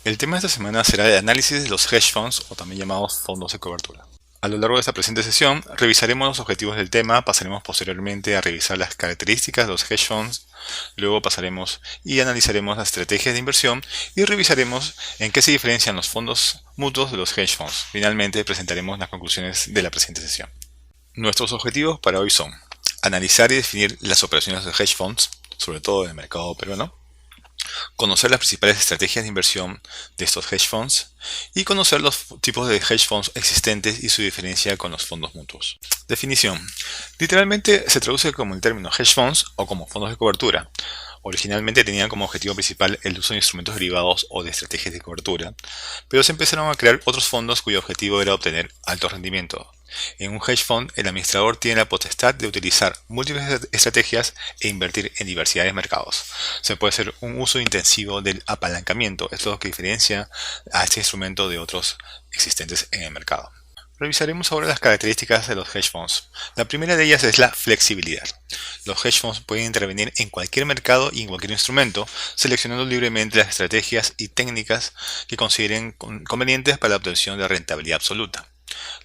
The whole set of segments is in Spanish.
El tema de esta semana será el análisis de los hedge funds, o también llamados fondos de cobertura. A lo largo de esta presente sesión, revisaremos los objetivos del tema, pasaremos posteriormente a revisar las características de los hedge funds, luego pasaremos y analizaremos las estrategias de inversión y revisaremos en qué se diferencian los fondos mutuos de los hedge funds. Finalmente, presentaremos las conclusiones de la presente sesión. Nuestros objetivos para hoy son analizar y definir las operaciones de hedge funds, sobre todo en el mercado peruano, conocer las principales estrategias de inversión de estos hedge funds y conocer los tipos de hedge funds existentes y su diferencia con los fondos mutuos. Definición. Literalmente se traduce como el término hedge funds o como fondos de cobertura. Originalmente tenían como objetivo principal el uso de instrumentos derivados o de estrategias de cobertura, pero se empezaron a crear otros fondos cuyo objetivo era obtener alto rendimiento. En un hedge fund, el administrador tiene la potestad de utilizar múltiples estrategias e invertir en diversidad de mercados. Se puede hacer un uso intensivo del apalancamiento, esto es lo que diferencia a este instrumento de otros existentes en el mercado. Revisaremos ahora las características de los hedge funds. La primera de ellas es la flexibilidad. Los hedge funds pueden intervenir en cualquier mercado y en cualquier instrumento, seleccionando libremente las estrategias y técnicas que consideren convenientes para la obtención de rentabilidad absoluta.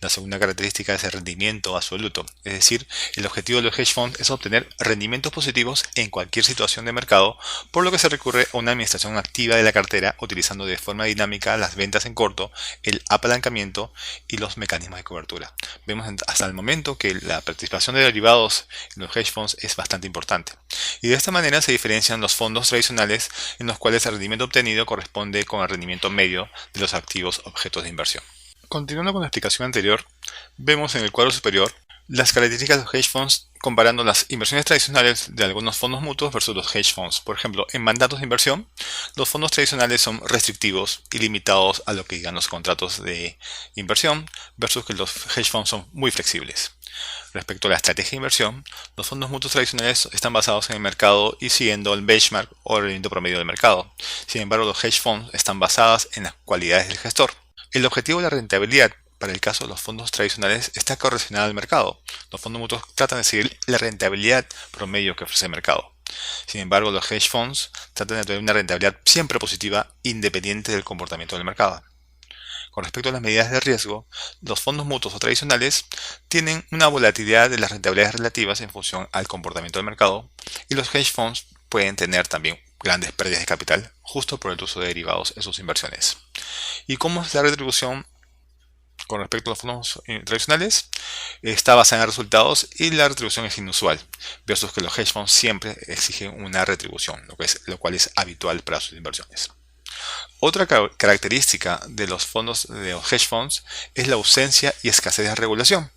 La segunda característica es el rendimiento absoluto, es decir, el objetivo de los hedge funds es obtener rendimientos positivos en cualquier situación de mercado, por lo que se recurre a una administración activa de la cartera utilizando de forma dinámica las ventas en corto, el apalancamiento y los mecanismos de cobertura. Vemos hasta el momento que la participación de derivados en los hedge funds es bastante importante. Y de esta manera se diferencian los fondos tradicionales en los cuales el rendimiento obtenido corresponde con el rendimiento medio de los activos objetos de inversión. Continuando con la explicación anterior, vemos en el cuadro superior las características de los hedge funds comparando las inversiones tradicionales de algunos fondos mutuos versus los hedge funds. Por ejemplo, en mandatos de inversión, los fondos tradicionales son restrictivos y limitados a lo que digan los contratos de inversión versus que los hedge funds son muy flexibles. Respecto a la estrategia de inversión, los fondos mutuos tradicionales están basados en el mercado y siguiendo el benchmark o el rendimiento promedio del mercado. Sin embargo, los hedge funds están basados en las cualidades del gestor. El objetivo de la rentabilidad, para el caso de los fondos tradicionales, está correlacionado al mercado. Los fondos mutuos tratan de seguir la rentabilidad promedio que ofrece el mercado. Sin embargo, los hedge funds tratan de tener una rentabilidad siempre positiva, independiente del comportamiento del mercado. Con respecto a las medidas de riesgo, los fondos mutuos o tradicionales tienen una volatilidad de las rentabilidades relativas en función al comportamiento del mercado, y los hedge funds pueden tener también grandes pérdidas de capital justo por el uso de derivados en sus inversiones. ¿Y cómo es la retribución con respecto a los fondos tradicionales? Está basada en resultados y la retribución es inusual, versus que los hedge funds siempre exigen una retribución, lo cual es habitual para sus inversiones. Otra característica de los fondos de los hedge funds es la ausencia y escasez de regulación.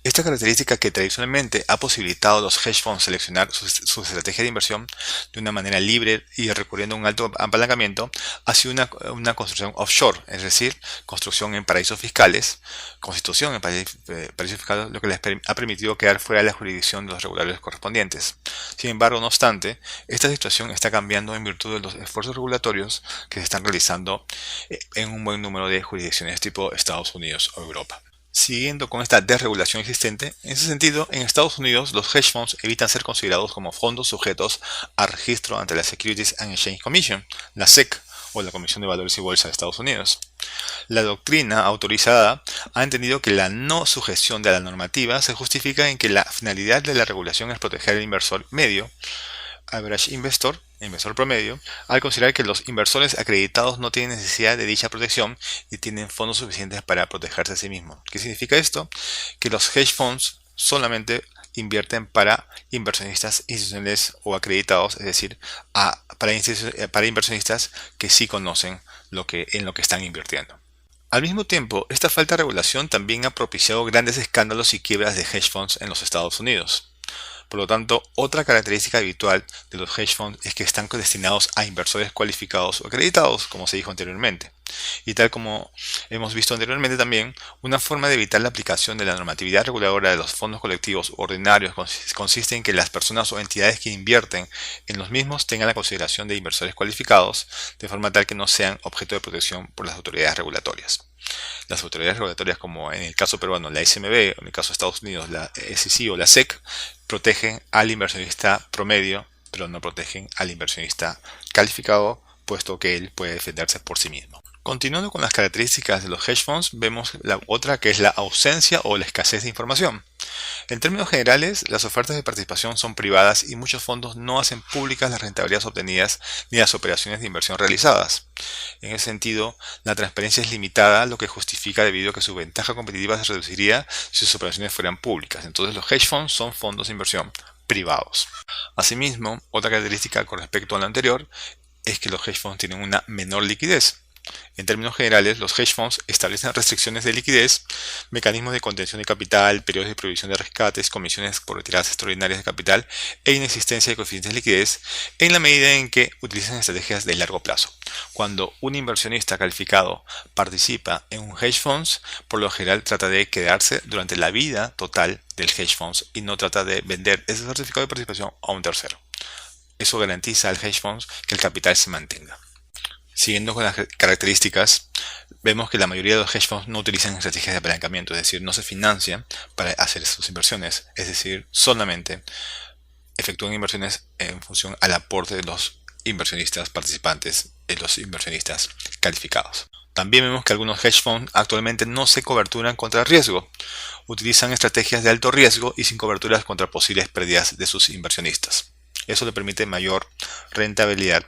Esta característica que tradicionalmente ha posibilitado a los hedge funds seleccionar su estrategia de inversión de una manera libre y recurriendo a un alto apalancamiento ha sido una construcción offshore, es decir, construcción en paraísos fiscales, constitución en paraísos fiscales, lo que les ha permitido quedar fuera de la jurisdicción de los reguladores correspondientes. Sin embargo, no obstante, esta situación está cambiando en virtud de los esfuerzos regulatorios que se están realizando en un buen número de jurisdicciones tipo Estados Unidos o Europa. Siguiendo con esta desregulación existente, en ese sentido, en Estados Unidos los hedge funds evitan ser considerados como fondos sujetos a registro ante la Securities and Exchange Commission, la SEC, o la Comisión de Valores y Bolsa de Estados Unidos. La doctrina autorizada ha entendido que la no sujeción de la normativa se justifica en que la finalidad de la regulación es proteger al inversor medio, average investor promedio, al considerar que los inversores acreditados no tienen necesidad de dicha protección y tienen fondos suficientes para protegerse a sí mismos. ¿Qué significa esto? Que los hedge funds solamente invierten para inversionistas institucionales o acreditados, es decir, para inversionistas que sí conocen en lo que están invirtiendo. Al mismo tiempo, esta falta de regulación también ha propiciado grandes escándalos y quiebras de hedge funds en los Estados Unidos. Por lo tanto, otra característica habitual de los hedge funds es que están destinados a inversores cualificados o acreditados, como se dijo anteriormente. Y tal como hemos visto anteriormente también, una forma de evitar la aplicación de la normatividad reguladora de los fondos colectivos ordinarios consiste en que las personas o entidades que invierten en los mismos tengan la consideración de inversores cualificados, de forma tal que no sean objeto de protección por las autoridades regulatorias. Las autoridades regulatorias, como en el caso peruano la SMB, en el caso de Estados Unidos la SEC o la SEC, protegen al inversionista promedio, pero no protegen al inversionista calificado puesto que él puede defenderse por sí mismo. Continuando con las características de los hedge funds, vemos la otra, que es la ausencia o la escasez de información. En términos generales, las ofertas de participación son privadas y muchos fondos no hacen públicas las rentabilidades obtenidas ni las operaciones de inversión realizadas. En ese sentido, la transparencia es limitada, lo que justifica debido a que su ventaja competitiva se reduciría si sus operaciones fueran públicas. Entonces, los hedge funds son fondos de inversión privados. Asimismo, otra característica con respecto a lo anterior es que los hedge funds tienen una menor liquidez. En términos generales, los hedge funds establecen restricciones de liquidez, mecanismos de contención de capital, periodos de prohibición de rescates, comisiones por retiradas extraordinarias de capital e inexistencia de coeficientes de liquidez en la medida en que utilizan estrategias de largo plazo. Cuando un inversionista calificado participa en un hedge funds, por lo general trata de quedarse durante la vida total del hedge funds y no trata de vender ese certificado de participación a un tercero. Eso garantiza al hedge funds que el capital se mantenga. Siguiendo con las características, vemos que la mayoría de los hedge funds no utilizan estrategias de apalancamiento, es decir, no se financian para hacer sus inversiones, es decir, solamente efectúan inversiones en función al aporte de los inversionistas participantes, de los inversionistas calificados. También vemos que algunos hedge funds actualmente no se coberturan contra el riesgo, utilizan estrategias de alto riesgo y sin coberturas contra posibles pérdidas de sus inversionistas. Eso le permite mayor rentabilidad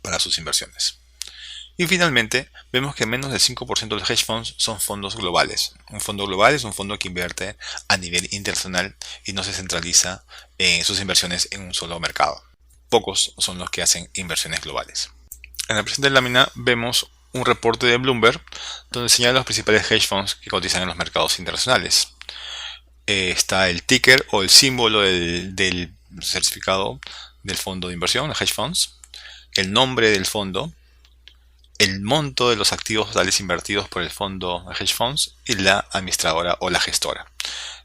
para sus inversiones. Y finalmente, vemos que menos del 5% de los hedge funds son fondos globales. Un fondo global es un fondo que invierte a nivel internacional y no se centraliza en sus inversiones en un solo mercado. Pocos son los que hacen inversiones globales. En la presente lámina vemos un reporte de Bloomberg donde señala los principales hedge funds que cotizan en los mercados internacionales. Está el ticker o el símbolo del certificado del fondo de inversión, los hedge funds, el nombre del fondo, el monto de los activos totales invertidos por el fondo de hedge funds y la administradora o la gestora.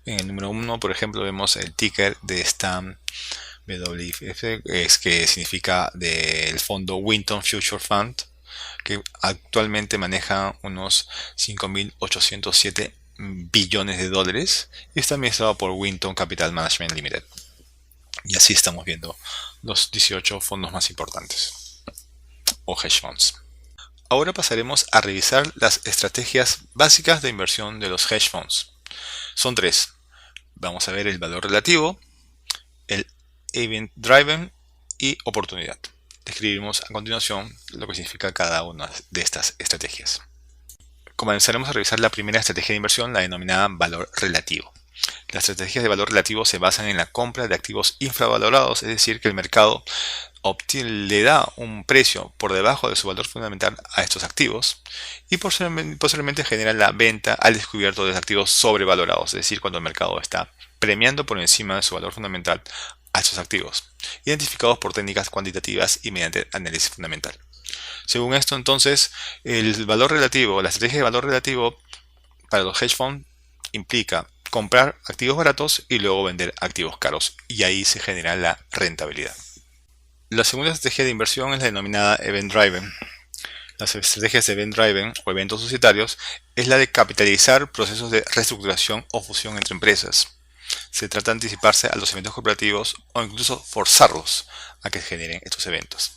En el número 1, por ejemplo, vemos el ticker de esta WFF, que significa del fondo Winton Future Fund, que actualmente maneja unos 5.807 billones de dólares y está administrado por Winton Capital Management Limited. Y así estamos viendo los 18 fondos más importantes o hedge funds. Ahora pasaremos a revisar las estrategias básicas de inversión de los hedge funds. Son 3. Vamos a ver el valor relativo, el event driven y oportunidad. Describiremos a continuación lo que significa cada una de estas estrategias. Comenzaremos a revisar la primera estrategia de inversión, la denominada valor relativo. Las estrategias de valor relativo se basan en la compra de activos infravalorados, es decir, que el mercado le da un precio por debajo de su valor fundamental a estos activos y posteriormente genera la venta al descubierto de los activos sobrevalorados, es decir, cuando el mercado está premiando por encima de su valor fundamental a estos activos, identificados por técnicas cuantitativas y mediante análisis fundamental. Según esto, entonces, el valor relativo, la estrategia de valor relativo para los hedge funds implica comprar activos baratos y luego vender activos caros, y ahí se genera la rentabilidad. La segunda estrategia de inversión es la denominada Event Driven. Las estrategias de Event Driven o eventos societarios es la de capitalizar procesos de reestructuración o fusión entre empresas. Se trata de anticiparse a los eventos corporativos o incluso forzarlos a que generen estos eventos.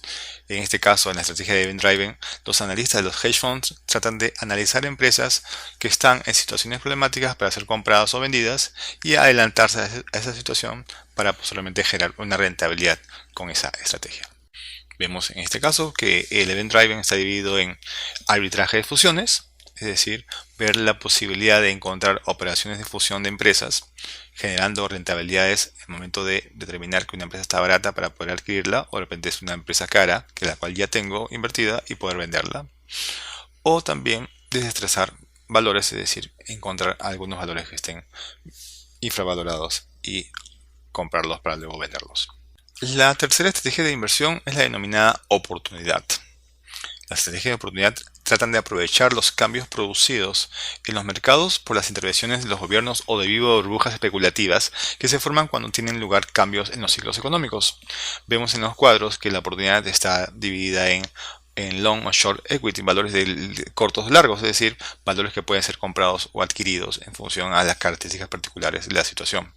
En este caso, en la estrategia de Event Driven, los analistas de los hedge funds tratan de analizar empresas que están en situaciones problemáticas para ser compradas o vendidas y adelantarse a esa situación para posteriormente generar una rentabilidad con esa estrategia. Vemos en este caso que el Event Driven está dividido en arbitraje de fusiones, es decir, ver la posibilidad de encontrar operaciones de fusión de empresas, generando rentabilidades en el momento de determinar que una empresa está barata para poder adquirirla, o de repente es una empresa cara, que la cual ya tengo invertida y poder venderla. O también desestresar valores, es decir, encontrar algunos valores que estén infravalorados y comprarlos para luego venderlos. La tercera estrategia de inversión es la denominada oportunidad. Las estrategias de oportunidad tratan de aprovechar los cambios producidos en los mercados por las intervenciones de los gobiernos o debido a burbujas especulativas que se forman cuando tienen lugar cambios en los ciclos económicos. Vemos en los cuadros que la oportunidad está dividida en long o short equity, valores de cortos o largos, es decir, valores que pueden ser comprados o adquiridos en función a las características particulares de la situación.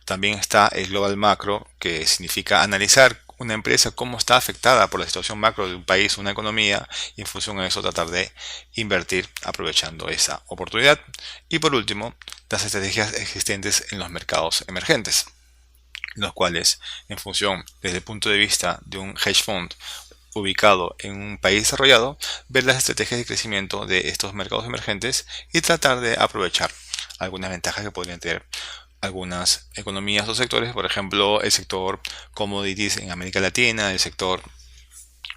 También está el global macro, que significa analizar una empresa cómo está afectada por la situación macro de un país, una economía, y en función a eso tratar de invertir aprovechando esa oportunidad. Y por último, las estrategias existentes en los mercados emergentes, los cuales, en función desde el punto de vista de un hedge fund ubicado en un país desarrollado, ver las estrategias de crecimiento de estos mercados emergentes y tratar de aprovechar algunas ventajas que podrían tener algunas economías o sectores, por ejemplo, el sector commodities en América Latina, el sector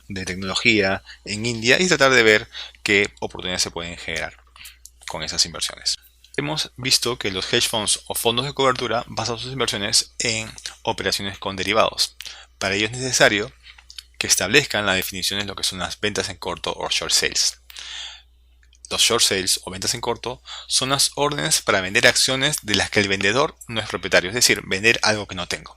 de tecnología en India, y tratar de ver qué oportunidades se pueden generar con esas inversiones. Hemos visto que los hedge funds o fondos de cobertura basan sus inversiones en operaciones con derivados. Para ello es necesario que establezcan la definición de lo que son las ventas en corto o short sales. Los short sales o ventas en corto son las órdenes para vender acciones de las que el vendedor no es propietario, es decir, vender algo que no tengo.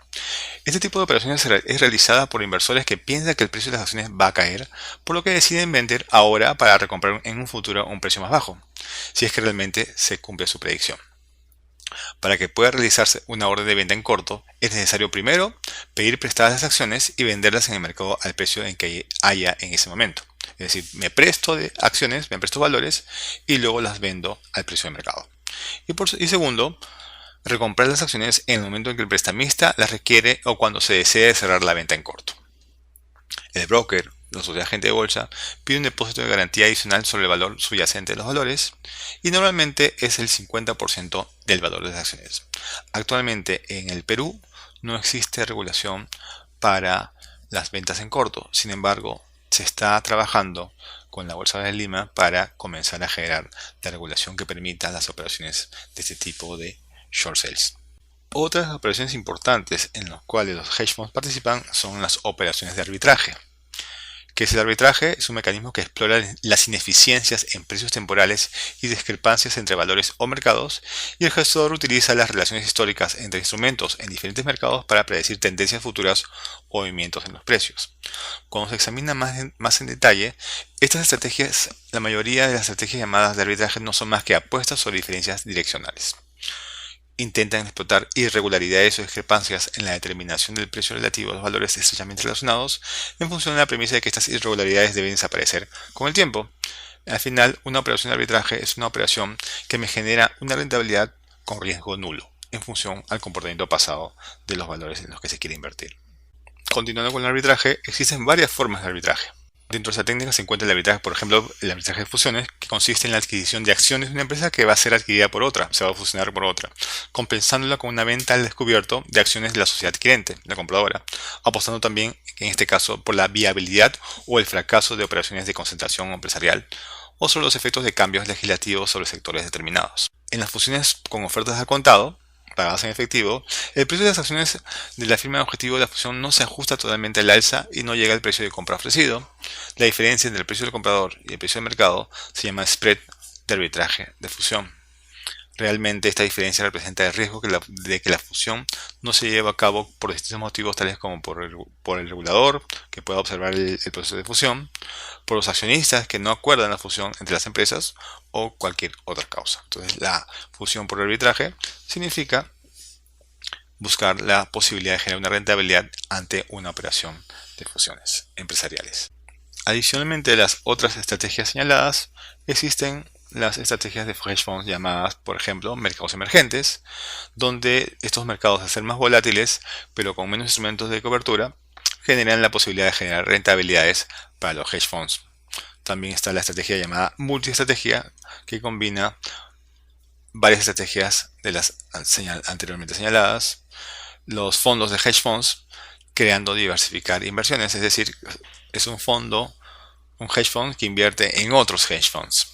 Este tipo de operaciones es realizada por inversores que piensan que el precio de las acciones va a caer, por lo que deciden vender ahora para recomprar en un futuro a un precio más bajo, si es que realmente se cumple su predicción. Para que pueda realizarse una orden de venta en corto, es necesario primero pedir prestadas las acciones y venderlas en el mercado al precio en que haya en ese momento. Es decir, me presto de acciones, me presto valores y luego las vendo al precio de mercado. Y segundo, recomprar las acciones en el momento en que el prestamista las requiere o cuando se desee cerrar la venta en corto. El broker, la sociedad agente de bolsa, pide un depósito de garantía adicional sobre el valor subyacente de los valores y normalmente es el 50% del valor de las acciones. Actualmente en el Perú no existe regulación para las ventas en corto, sin embargo se está trabajando con la Bolsa de Lima para comenzar a generar la regulación que permita las operaciones de este tipo de short sales. Otras operaciones importantes en las cuales los hedge funds participan son las operaciones de arbitraje. ¿Qué es el arbitraje? Es un mecanismo que explora las ineficiencias en precios temporales y discrepancias entre valores o mercados, y el gestor utiliza las relaciones históricas entre instrumentos en diferentes mercados para predecir tendencias futuras o movimientos en los precios. Cuando se examina más en detalle, estas estrategias, la mayoría de las estrategias llamadas de arbitraje no son más que apuestas sobre diferencias direccionales. Intentan explotar irregularidades o discrepancias en la determinación del precio relativo a los valores estrechamente relacionados en función de la premisa de que estas irregularidades deben desaparecer con el tiempo. Al final, una operación de arbitraje es una operación que me genera una rentabilidad con riesgo nulo en función al comportamiento pasado de los valores en los que se quiere invertir. Continuando con el arbitraje, existen varias formas de arbitraje. Dentro de esta técnica se encuentra el arbitraje, por ejemplo, el arbitraje de fusiones, que consiste en la adquisición de acciones de una empresa que va a ser adquirida por otra, se va a fusionar por otra, compensándola con una venta al descubierto de acciones de la sociedad adquirente, la compradora, apostando también, en este caso, por la viabilidad o el fracaso de operaciones de concentración empresarial o sobre los efectos de cambios legislativos sobre sectores determinados. En las fusiones con ofertas al contado, pagadas en efectivo, el precio de las acciones de la firma de objetivo de la fusión no se ajusta totalmente al alza y no llega al precio de compra ofrecido. La diferencia entre el precio del comprador y el precio del mercado se llama spread de arbitraje de fusión. Realmente esta diferencia representa el riesgo de que la fusión no se lleve a cabo por distintos motivos tales como por el regulador que pueda observar el proceso de fusión, por los accionistas que no acuerdan la fusión entre las empresas o cualquier otra causa. Entonces la fusión por arbitraje significa buscar la posibilidad de generar una rentabilidad ante una operación de fusiones empresariales. Adicionalmente a las otras estrategias señaladas, existen las estrategias de hedge funds llamadas, por ejemplo, mercados emergentes, donde estos mercados, al ser más volátiles, pero con menos instrumentos de cobertura, generan la posibilidad de generar rentabilidades para los hedge funds. También está la estrategia llamada multiestrategia, que combina varias estrategias de las anteriormente señaladas. Los fondos de hedge funds, creando diversificar inversiones, es decir, es un hedge fund que invierte en otros hedge funds.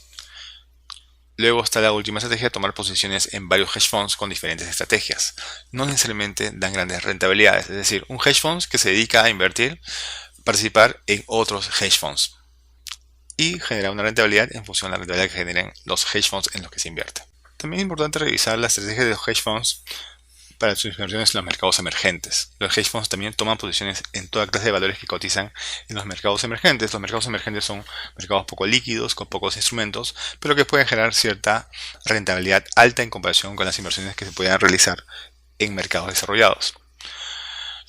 Luego está la última estrategia, tomar posiciones en varios hedge funds con diferentes estrategias. No necesariamente dan grandes rentabilidades, es decir, un hedge fund que se dedica a invertir, participar en otros hedge funds y generar una rentabilidad en función de la rentabilidad que generen los hedge funds en los que se invierte. También es importante revisar la estrategia de los hedge funds para sus inversiones en los mercados emergentes. Los hedge funds también toman posiciones en toda clase de valores que cotizan en los mercados emergentes. Los mercados emergentes son mercados poco líquidos, con pocos instrumentos, pero que pueden generar cierta rentabilidad alta en comparación con las inversiones que se puedan realizar en mercados desarrollados.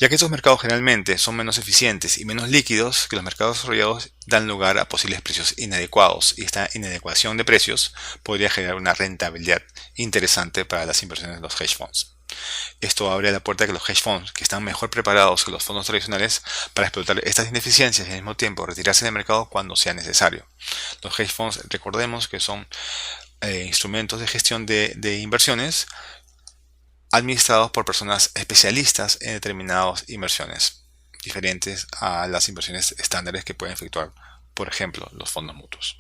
Ya que estos mercados generalmente son menos eficientes y menos líquidos que los mercados desarrollados, dan lugar a posibles precios inadecuados, y esta inadecuación de precios podría generar una rentabilidad interesante para las inversiones de los hedge funds. Esto abre la puerta a que los hedge funds, que están mejor preparados que los fondos tradicionales para explotar estas ineficiencias y al mismo tiempo retirarse del mercado cuando sea necesario. Los hedge funds, recordemos que son instrumentos de gestión de inversiones administrados por personas especialistas en determinadas inversiones, diferentes a las inversiones estándares que pueden efectuar, por ejemplo, los fondos mutuos.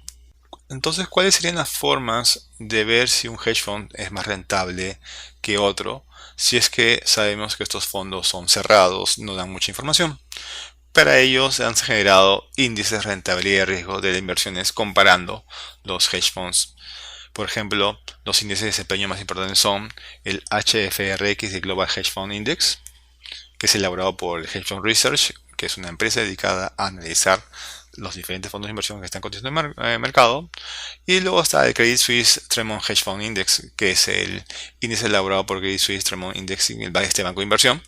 Entonces, ¿cuáles serían las formas de ver si un hedge fund es más rentable que otro? Si es que sabemos que estos fondos son cerrados, no dan mucha información. Para ello se han generado índices de rentabilidad y riesgo de inversiones comparando los hedge funds. Por ejemplo, los índices de desempeño más importantes son el HFRX de Global Hedge Fund Index, que es elaborado por el Hedge Fund Research, que es una empresa dedicada a analizar los diferentes fondos de inversión que están cotizando en el mercado. Y luego está el Credit Suisse Tremont Hedge Fund Index, que es el índice elaborado por Credit Suisse Tremont Index, este banco de inversión,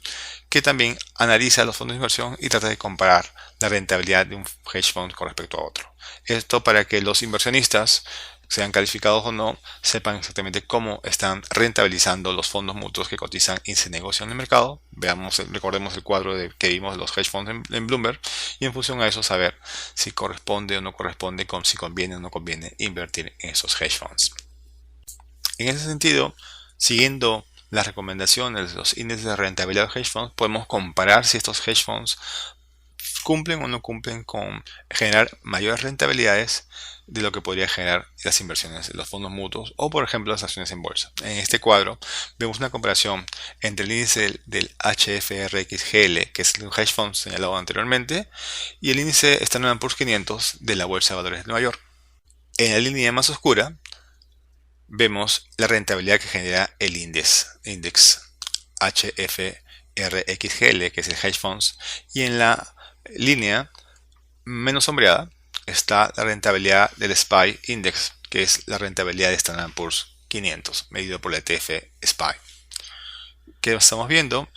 que también analiza los fondos de inversión y trata de comparar la rentabilidad de un hedge fund con respecto a otro. Esto para que los inversionistas, sean calificados o no, sepan exactamente cómo están rentabilizando los fondos mutuos que cotizan y se negocian en el mercado. Recordemos el cuadro que vimos de los hedge funds en Bloomberg, y en función a eso saber si corresponde o no corresponde, si conviene o no conviene invertir en esos hedge funds. En ese sentido, siguiendo las recomendaciones de los índices de rentabilidad de hedge funds, podemos comparar si estos hedge funds cumplen o no cumplen con generar mayores rentabilidades de lo que podría generar las inversiones de los fondos mutuos o, por ejemplo, las acciones en bolsa. En este cuadro vemos una comparación entre el índice del HFRXGL, que es el hedge fund señalado anteriormente, y el índice Standard & Poor's 500 de la Bolsa de Valores de Nueva York. En la línea más oscura vemos la rentabilidad que genera el índice HFRXGL, que es el hedge funds, y en la línea menos sombreada está la rentabilidad del SPY Index, que es la rentabilidad de Standard & Poor's 500, medido por la ETF SPY. Que estamos viendo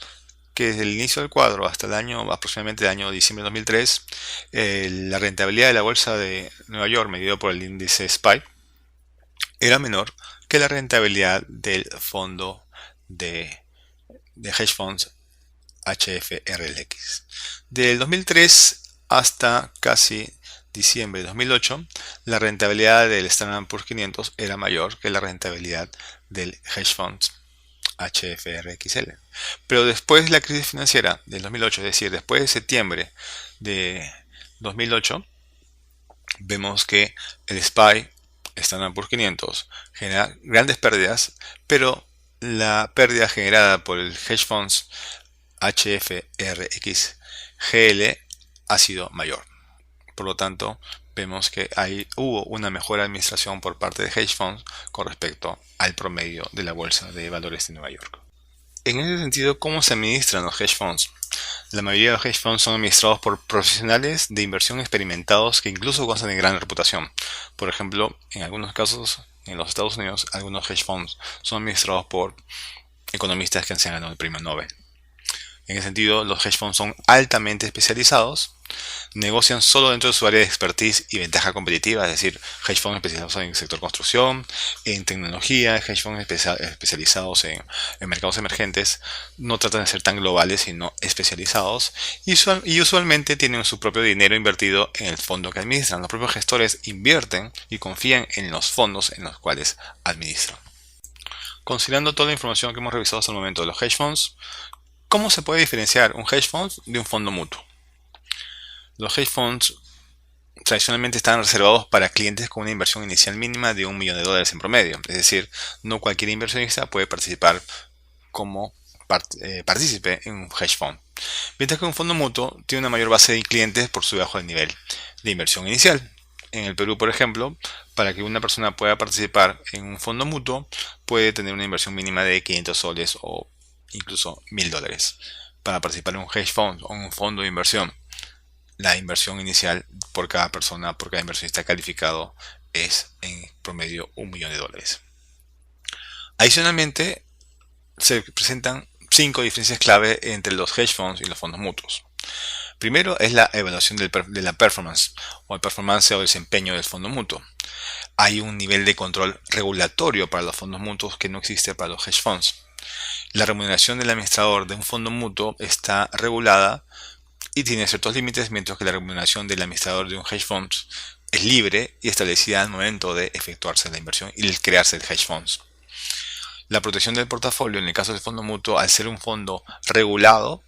que desde el inicio del cuadro hasta aproximadamente el año diciembre de 2003, la rentabilidad de la bolsa de Nueva York, medido por el índice SPY, era menor que la rentabilidad del fondo de hedge funds HFRX. Del 2003 hasta casi diciembre de 2008, la rentabilidad del Standard & Poor's 500 era mayor que la rentabilidad del hedge fund HFRXL. Pero después de la crisis financiera del 2008, es decir, después de septiembre de 2008, vemos que el SPY, Standard & Poor's 500, genera grandes pérdidas, pero la pérdida generada por el hedge funds HFRXGL ha sido mayor. Por lo tanto, vemos que hubo una mejor administración por parte de hedge funds con respecto al promedio de la Bolsa de Valores de Nueva York. En ese sentido, ¿cómo se administran los hedge funds? La mayoría de los hedge funds son administrados por profesionales de inversión experimentados que incluso gozan de gran reputación. Por ejemplo, en algunos casos, en los Estados Unidos, algunos hedge funds son administrados por economistas que se han ganado el premio Nobel. En ese sentido, los hedge funds son altamente especializados, negocian solo dentro de su área de expertise y ventaja competitiva, es decir, hedge funds especializados en el sector construcción, en tecnología, hedge funds especializados en mercados emergentes, no tratan de ser tan globales, sino especializados, y usualmente tienen su propio dinero invertido en el fondo que administran. Los propios gestores invierten y confían en los fondos en los cuales administran. Considerando toda la información que hemos revisado hasta el momento de los hedge funds, ¿cómo se puede diferenciar un hedge fund de un fondo mutuo? Los hedge funds tradicionalmente están reservados para clientes con una inversión inicial mínima de $1 millón en promedio. Es decir, no cualquier inversionista puede participar como partícipe en un hedge fund. Mientras que un fondo mutuo tiene una mayor base de clientes por su bajo nivel de inversión inicial. En el Perú, por ejemplo, para que una persona pueda participar en un fondo mutuo, puede tener una inversión mínima de 500 soles o incluso $1000. Para participar en un hedge fund o en un fondo de inversión, la inversión inicial por cada persona, por cada inversionista calificado, es en promedio $1 millón. Adicionalmente, se 5 diferencias clave entre los hedge funds y los fondos mutuos. Primero es la evaluación de la performance o el performance o desempeño del fondo mutuo. Hay un nivel de control regulatorio para los fondos mutuos que no existe para los hedge funds. La remuneración del administrador de un fondo mutuo está regulada y tiene ciertos límites, mientras que la remuneración del administrador de un hedge fund es libre y establecida al momento de efectuarse la inversión y el crearse el hedge fund. La protección del portafolio en el caso del fondo mutuo, al ser un fondo regulado,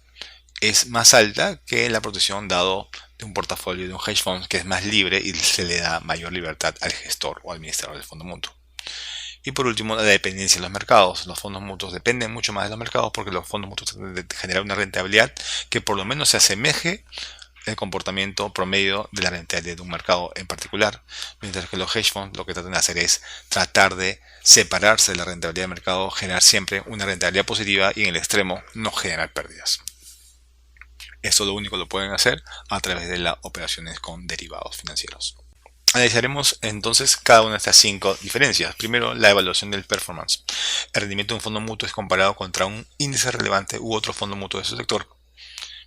es más alta que la protección dado de un portafolio de un hedge fund que es más libre y se le da mayor libertad al gestor o administrador del fondo mutuo. Y por último, la dependencia de los mercados. Los fondos mutuos dependen mucho más de los mercados porque los fondos mutuos generan una rentabilidad que por lo menos se asemeje al comportamiento promedio de la rentabilidad de un mercado en particular, mientras que los hedge funds lo que tratan de hacer es tratar de separarse de la rentabilidad del mercado, generar siempre una rentabilidad positiva y en el extremo no generar pérdidas. Esto lo único lo pueden hacer a través de las operaciones con derivados financieros. Analizaremos entonces cada una de estas 5 diferencias. Primero, la evaluación del performance. El rendimiento de un fondo mutuo es comparado contra un índice relevante u otro fondo mutuo de su sector,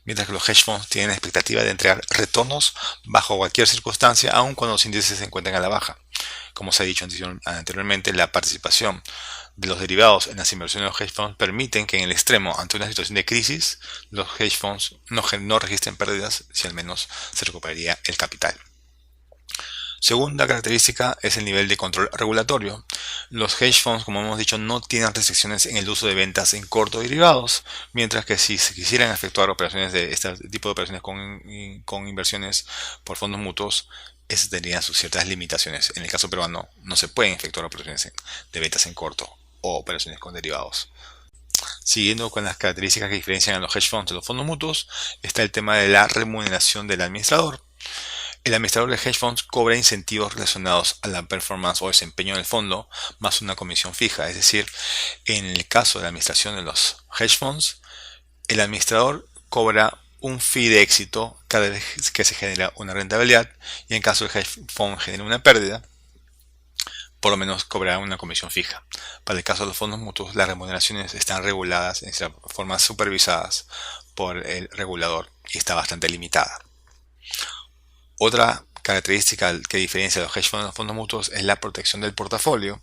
mientras que los hedge funds tienen la expectativa de entregar retornos bajo cualquier circunstancia, aun cuando los índices se encuentren a la baja. Como se ha dicho anteriormente, la participación de los derivados en las inversiones de los hedge funds permiten que en el extremo, ante una situación de crisis, los hedge funds no registren pérdidas si al menos se recuperaría el capital. Segunda característica es el nivel de control regulatorio. Los hedge funds, como hemos dicho, no tienen restricciones en el uso de ventas en corto de derivados, mientras que si se quisieran efectuar operaciones de este tipo de operaciones con inversiones por fondos mutuos, esas tendrían sus ciertas limitaciones. En el caso peruano no se pueden efectuar operaciones de ventas en corto o operaciones con derivados. Siguiendo con las características que diferencian a los hedge funds de los fondos mutuos, está el tema de la remuneración del administrador. El administrador de hedge funds cobra incentivos relacionados a la performance o desempeño del fondo, más una comisión fija. Es decir, en el caso de la administración de los hedge funds, el administrador cobra un fee de éxito cada vez que se genera una rentabilidad, y en caso de hedge fund genera una pérdida, por lo menos cobrará una comisión fija. Para el caso de los fondos mutuos, las remuneraciones están reguladas en formas supervisadas por el regulador y está bastante limitada. Otra característica que diferencia a los hedge funds de los fondos mutuos es la protección del portafolio.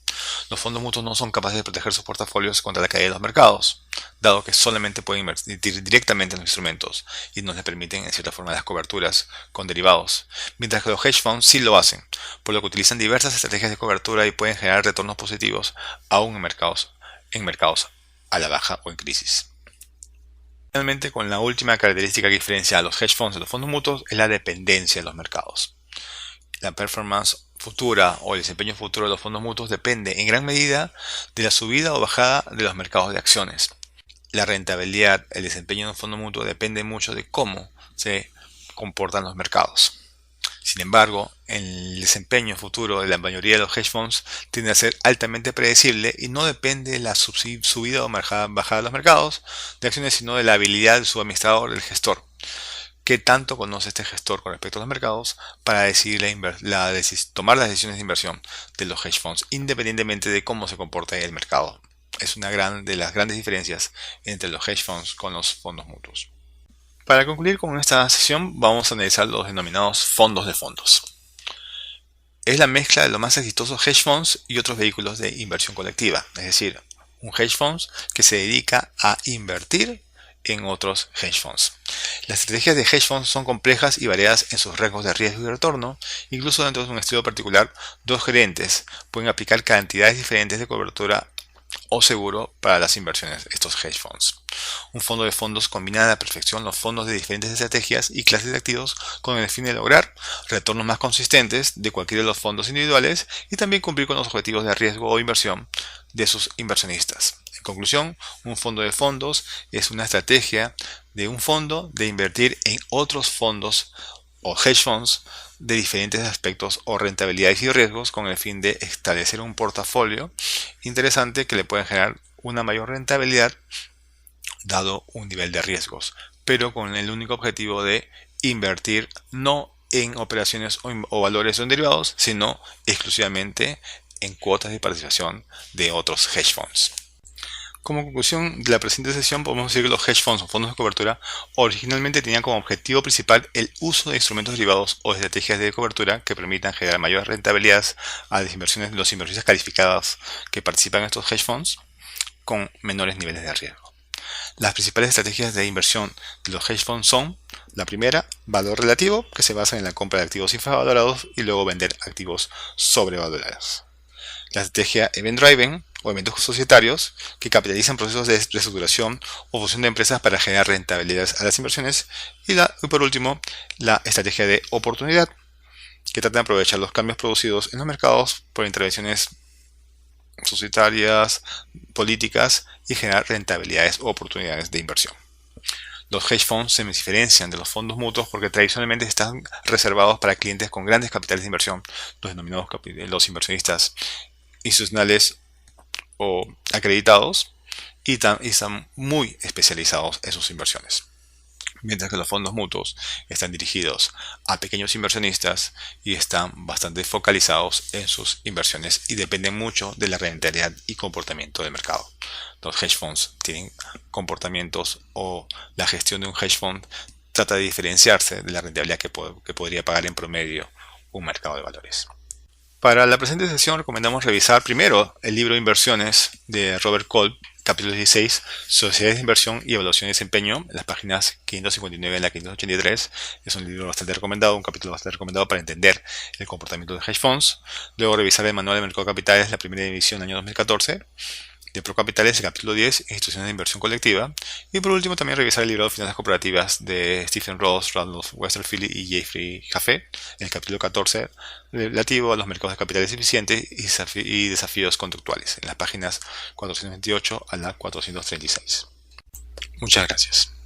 Los fondos mutuos no son capaces de proteger sus portafolios contra la caída de los mercados, dado que solamente pueden invertir directamente en los instrumentos y no les permiten en cierta forma las coberturas con derivados, mientras que los hedge funds sí lo hacen, por lo que utilizan diversas estrategias de cobertura y pueden generar retornos positivos aún en mercados a la baja o en crisis. Finalmente, con la última característica que diferencia a los hedge funds de los fondos mutuos es la dependencia de los mercados. La performance futura o el desempeño futuro de los fondos mutuos depende en gran medida de la subida o bajada de los mercados de acciones. La rentabilidad, el desempeño de un fondo mutuo depende mucho de cómo se comportan los mercados. Sin embargo, el desempeño futuro de la mayoría de los hedge funds tiende a ser altamente predecible y no depende de la subida o bajada de los mercados de acciones, sino de la habilidad de su administrador, el gestor. ¿Qué tanto conoce este gestor con respecto a los mercados para decidir tomar las decisiones de inversión de los hedge funds, independientemente de cómo se comporta el mercado? Es una de las grandes diferencias entre los hedge funds con los fondos mutuos. Para concluir con esta sesión, vamos a analizar los denominados fondos de fondos. Es la mezcla de los más exitosos hedge funds y otros vehículos de inversión colectiva, es decir, un hedge fund que se dedica a invertir en otros hedge funds. Las estrategias de hedge funds son complejas y variadas en sus rangos de riesgo y retorno. Incluso dentro de un estilo particular, dos gerentes pueden aplicar cantidades diferentes de cobertura o seguro para las inversiones, estos hedge funds. Un fondo de fondos combina a la perfección los fondos de diferentes estrategias y clases de activos con el fin de lograr retornos más consistentes de cualquiera de los fondos individuales y también cumplir con los objetivos de riesgo o inversión de sus inversionistas. En conclusión, un fondo de fondos es una estrategia de un fondo de invertir en otros fondos o hedge funds de diferentes aspectos o rentabilidades y riesgos con el fin de establecer un portafolio interesante que le pueda generar una mayor rentabilidad dado un nivel de riesgos, pero con el único objetivo de invertir no en operaciones o valores o en derivados, sino exclusivamente en cuotas de participación de otros hedge funds. Como conclusión de la presente sesión, podemos decir que los hedge funds o fondos de cobertura originalmente tenían como objetivo principal el uso de instrumentos derivados o estrategias de cobertura que permitan generar mayor rentabilidad a las inversiones de los inversionistas calificados que participan en estos hedge funds con menores niveles de riesgo. Las principales estrategias de inversión de los hedge funds son: la primera, valor relativo, que se basa en la compra de activos infravalorados y luego vender activos sobrevalorados. La estrategia Event Driven o eventos societarios, que capitalizan procesos de reestructuración o fusión de empresas para generar rentabilidad a las inversiones. Y por último, la estrategia de oportunidad, que trata de aprovechar los cambios producidos en los mercados por intervenciones societarias, políticas y generar rentabilidades o oportunidades de inversión. Los hedge funds se diferencian de los fondos mutuos porque tradicionalmente están reservados para clientes con grandes capitales de inversión, los denominados los inversionistas institucionales o acreditados, y están muy especializados en sus inversiones. Mientras que los fondos mutuos están dirigidos a pequeños inversionistas y están bastante focalizados en sus inversiones y dependen mucho de la rentabilidad y comportamiento del mercado. Los hedge funds tienen comportamientos, o la gestión de un hedge fund trata de diferenciarse de la rentabilidad que podría pagar en promedio un mercado de valores. Para la presente sesión recomendamos revisar primero el libro Inversiones de Robert Kolb, capítulo 16, Sociedades de Inversión y Evaluación de Desempeño, en las páginas 559 a la 583. Es un libro bastante recomendado, un capítulo bastante recomendado para entender el comportamiento de hedge funds. Luego revisar el Manual de Mercado de Capitales, la primera edición año 2014, de Procapitales, el capítulo 10, Instituciones de Inversión Colectiva. Y por último también revisar el libro de Finanzas Corporativas de Stephen Ross, Randolph Westerfield y Jeffrey Jaffe, el capítulo 14, relativo a los mercados de capitales eficientes y desafíos conductuales, en las páginas 428 a la 436. Muchas gracias.